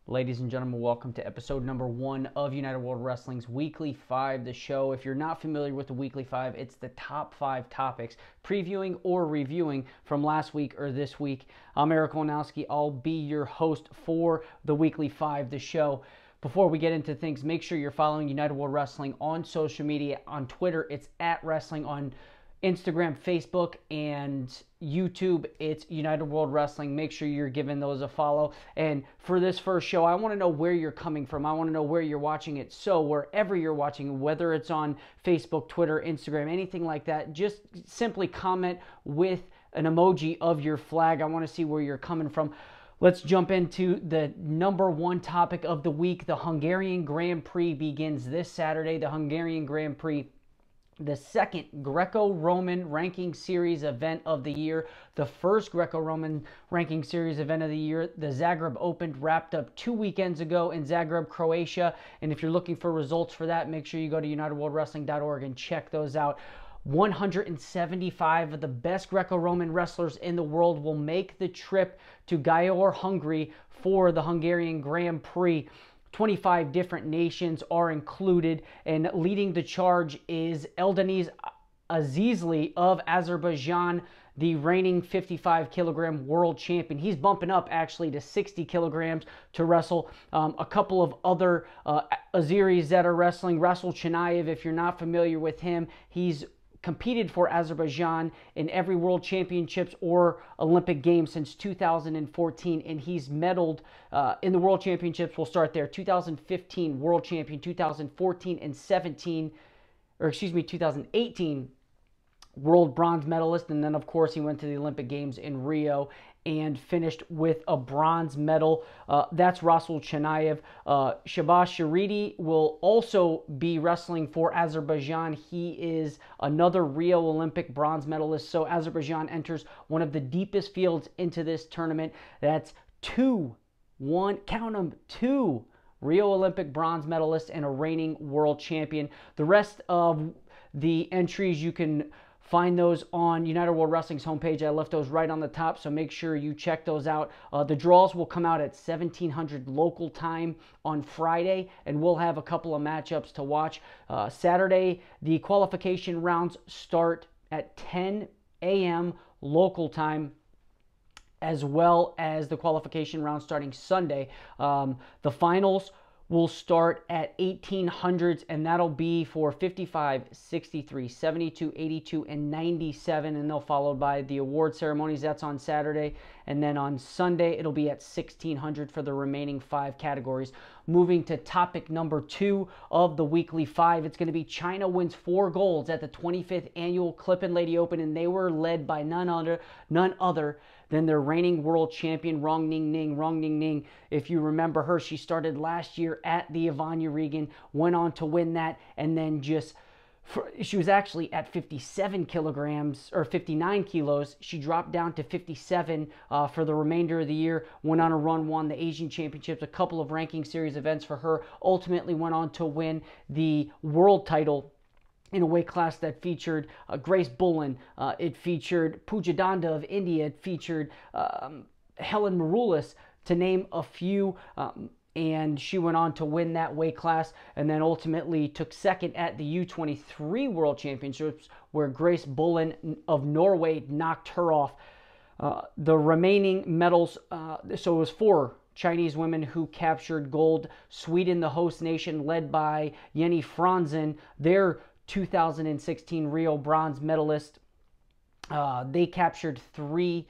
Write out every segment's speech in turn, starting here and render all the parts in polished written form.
Ladies and gentlemen, welcome to episode number 1 of United World Wrestling's Weekly 5, the show. If you're not familiar with the Weekly 5, it's the top 5 topics, previewing or reviewing from last week or this week. I'm Eric Wolnowski. I'll be your host for the Weekly 5, the show. Before we get into things, make sure you're following United World Wrestling on social media. On Twitter, it's @wrestling. On Instagram, Facebook, and YouTube, it's United World Wrestling. Make sure you're giving those a follow. And for this first show, I want to know where you're coming from. I want to know where you're watching it. So wherever you're watching, whether it's on Facebook, Twitter, Instagram, anything like that, just simply comment with an emoji of your flag. I want to see where you're coming from. Let's jump into the number 1 topic of the week. The Hungarian Grand Prix begins this Saturday. The Hungarian Grand Prix, the second Greco-Roman Ranking Series event of the year, the first Greco-Roman Ranking Series event of the year. The Zagreb Open wrapped up 2 weekends ago in Zagreb, Croatia. And if you're looking for results for that, make sure you go to unitedworldwrestling.org and check those out. 175 of the best Greco-Roman wrestlers in the world will make the trip to Győr, Hungary for the Hungarian Grand Prix. 25 different nations are included, and leading the charge is Eldeniz Azizli of Azerbaijan, the reigning 55-kilogram world champion. He's bumping up actually to 60 kilograms to wrestle. A couple of other Azeris that are wrestling. Rasul Chanayev, if you're not familiar with him, he's competed for Azerbaijan in every World Championships or Olympic Games since 2014, and he's medaled in the World Championships. We'll start there. 2015 World Champion, 2014 and 2018 World Bronze Medalist, and then of course he went to the Olympic Games in Rio and finished with a bronze medal. That's Rasul Chanayev. Shabaz Sharidi will also be wrestling for Azerbaijan. He is another Rio Olympic bronze medalist. So Azerbaijan enters one of the deepest fields into this tournament. That's two Rio Olympic bronze medalists and a reigning world champion. The rest of the entries, you can find those on United World Wrestling's homepage. I left those right on the top, so make sure you check those out. The draws will come out at 1700 local time on Friday, and we'll have a couple of matchups to watch. Saturday, the qualification rounds start at 10 a.m. local time, as well as the qualification round starting Sunday. The finals will start at 1800s, and that'll be for 55, 63, 72, 82, and 97, and they'll followed by the award ceremonies. That's on Saturday, and then on Sunday it'll be at 1600 for the remaining 5 categories. Moving to topic number 2 of the Weekly 5, it's going to be China wins 4 golds at the 25th annual Klippen Lady Open, and they were led by none other than their reigning world champion, Rong Ning Ning. If you remember her, she started last year at the Ivania Regan, went on to win that, and then she was actually at 57 kilograms, or 59 kilos. She dropped down to 57 for the remainder of the year, went on a run, won the Asian Championships, a couple of ranking series events for her, ultimately went on to win the world title in a weight class that featured Grace Bullen. It featured Pooja Danda of India. It featured Helen Maroulis, to name a few. And she went on to win that weight class, and then ultimately took second at the U23 World Championships, where Grace Bullen of Norway knocked her off. The remaining medals, so it was 4 Chinese women who captured gold. Sweden, the host nation, led by Jenny Franzen, their 2016 Rio bronze medalist. They captured 3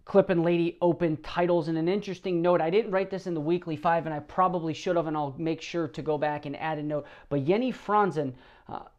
Klippen Lady Open titles. And an interesting note, I didn't write this in the Weekly 5, and I probably should have, and I'll make sure to go back and add a note. But Jenny Franzen,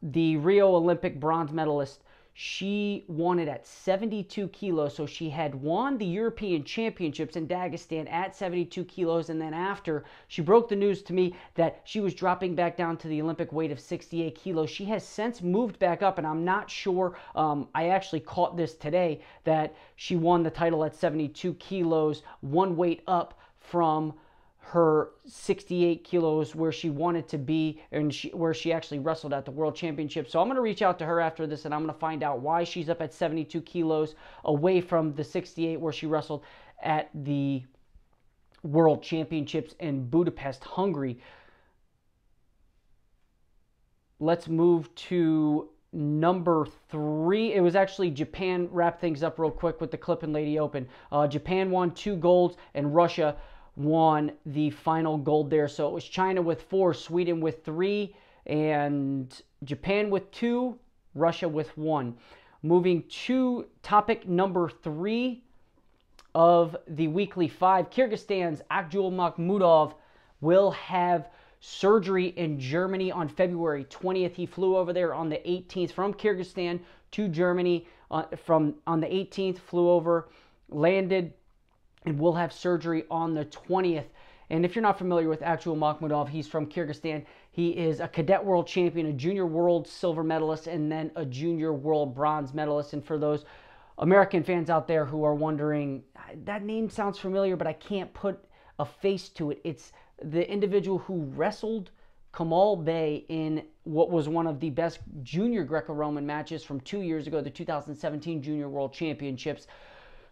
the Rio Olympic bronze medalist, she won it at 72 kilos, so she had won the European Championships in Dagestan at 72 kilos, and then after, she broke the news to me that she was dropping back down to the Olympic weight of 68 kilos. She has since moved back up, and I'm not sure, I actually caught this today, that she won the title at 72 kilos, one weight up from her 68 kilos where she wanted to be, and where she actually wrestled at the World Championship. So I'm going to reach out to her after this, and I'm going to find out why she's up at 72 kilos away from the 68 where she wrestled at the World Championships in Budapest, Hungary. Let's move to number 3. It was actually Japan. Wrap things up real quick with the Clip and Lady Open. Japan won 2 golds, and Russia won the final gold there. So it was China with 4, Sweden with 3, and Japan with 2, Russia with 1. Moving to topic number 3 of the weekly 5, Kyrgyzstan's Akgul Makhmudov will have surgery in Germany on February 20th. He flew over there on the 18th from Kyrgyzstan to Germany on the 18th, flew over, landed, and will have surgery on the 20th. And if you're not familiar with Akgul Makhmudov, he's from Kyrgyzstan. He is a cadet world champion, a junior world silver medalist, and then a junior world bronze medalist. And for those American fans out there who are wondering, that name sounds familiar, but I can't put a face to it. It's the individual who wrestled Kamal Bey in what was one of the best junior Greco-Roman matches from 2 years ago, the 2017 Junior World Championships.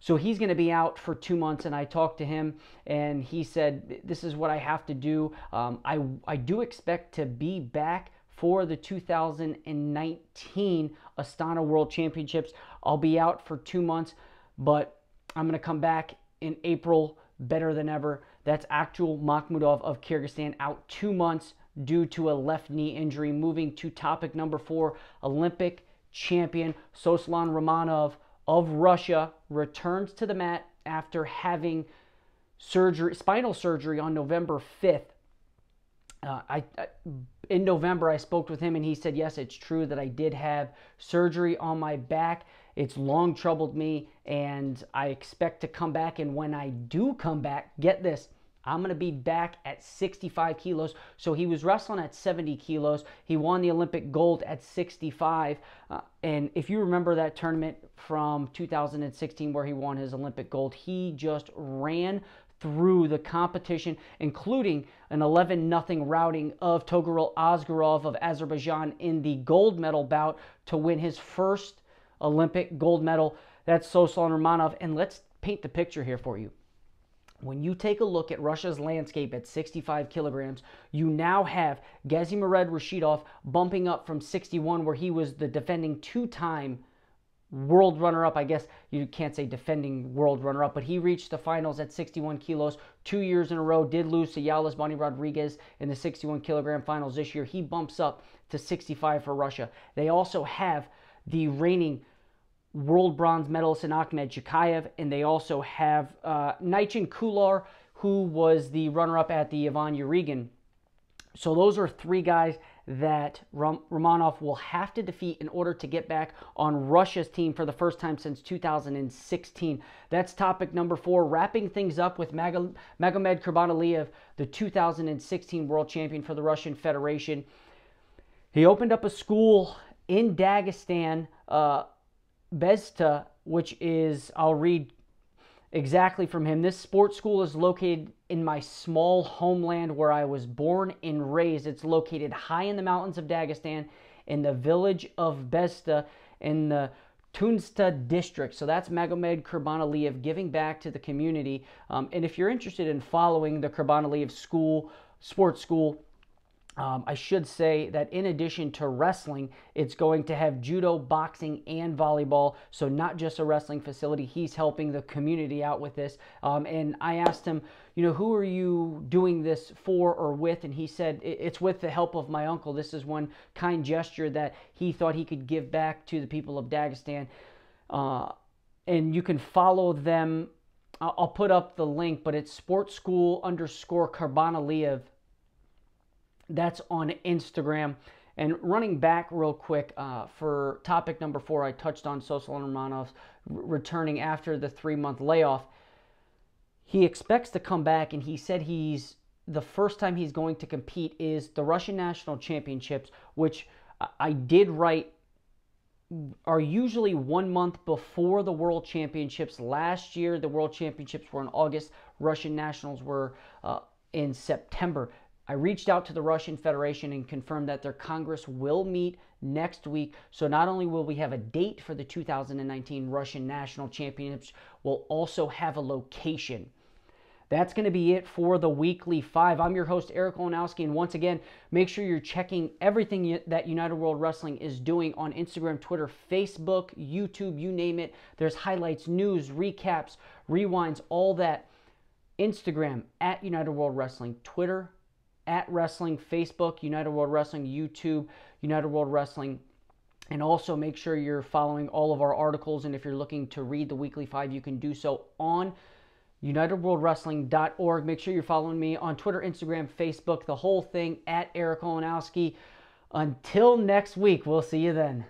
So he's going to be out for 2 months, and I talked to him, and he said, this is what I have to do. I do expect to be back for the 2019 Astana World Championships. I'll be out for 2 months, but I'm going to come back in April better than ever. That's Akgul Makhmudov of Kyrgyzstan, out 2 months due to a left knee injury. Moving to topic number 4, Olympic champion Soslan Romanov of Russia returns to the mat after having spinal surgery on November 5th. In November, I spoke with him, and he said, yes, it's true that I did have surgery on my back. It's long troubled me, and I expect to come back. And when I do come back, get this, I'm going to be back at 65 kilos. So he was wrestling at 70 kilos. He won the Olympic gold at 65. And if you remember that tournament from 2016 where he won his Olympic gold, he just ran through the competition, including an 11-0 routing of Togirul Asgarov of Azerbaijan in the gold medal bout to win his first Olympic gold medal. That's Soslan Romanov. And let's paint the picture here for you. When you take a look at Russia's landscape at 65 kilograms, you now have Gazimured Rashidov bumping up from 61, where he was the defending 2-time world runner-up. I guess you can't say defending world runner-up, but he reached the finals at 61 kilos 2 years in a row, did lose to Yalis Bonnie Rodriguez in the 61 kilogram finals this year. He bumps up to 65 for Russia. They also have the reigning world bronze medalist in Akhmed Chikayev, and they also have Naichin Kular, who was the runner-up at the Ivan Urigan. So those are 3 guys that Romanov will have to defeat in order to get back on Russia's team for the first time since 2016. That's topic number 4. Wrapping things up with Magomed Kurbanaliyev, the 2016 world champion for the Russian Federation. He opened up a school in Dagestan, Bezta, which is, I'll read exactly from him. This sports school is located in my small homeland where I was born and raised. It's located high in the mountains of Dagestan in the village of Bezta in the Tunsta district. So that's Magomed Kurbanaliyev giving back to the community. And if you're interested in following the Kurbanaliyev sports school, I should say that in addition to wrestling, it's going to have judo, boxing, and volleyball. So not just a wrestling facility. He's helping the community out with this. And I asked him, who are you doing this for or with? And he said, it's with the help of my uncle. This is one kind gesture that he thought he could give back to the people of Dagestan. And you can follow them. I'll put up the link, but it's sportschool_Kurbanaliyev. That's on Instagram. And running back real quick for topic number 4, I touched on Soslan Romanov returning after the 3-month layoff. He expects to come back, and he said the first time he's going to compete is the Russian National Championships, which I did write are usually 1 month before the World Championships. Last year, the World Championships were in August. Russian Nationals were in September. I reached out to the Russian Federation and confirmed that their Congress will meet next week. So not only will we have a date for the 2019 Russian National Championships, we'll also have a location. that's going to be it for the Weekly 5. I'm your host, Eric Olenowski, and once again, make sure you're checking everything that United World Wrestling is doing on Instagram, Twitter, Facebook, YouTube, you name it. There's highlights, news, recaps, rewinds, all that. Instagram, at United World Wrestling. Twitter, at Wrestling. Facebook, United World Wrestling. YouTube, United World Wrestling. And also make sure you're following all of our articles, and if you're looking to read the Weekly 5, you can do so on UnitedWorldWrestling.org. Make sure you're following me on Twitter, Instagram, Facebook, the whole thing, at Eric Olenowski. Until next week, we'll see you then.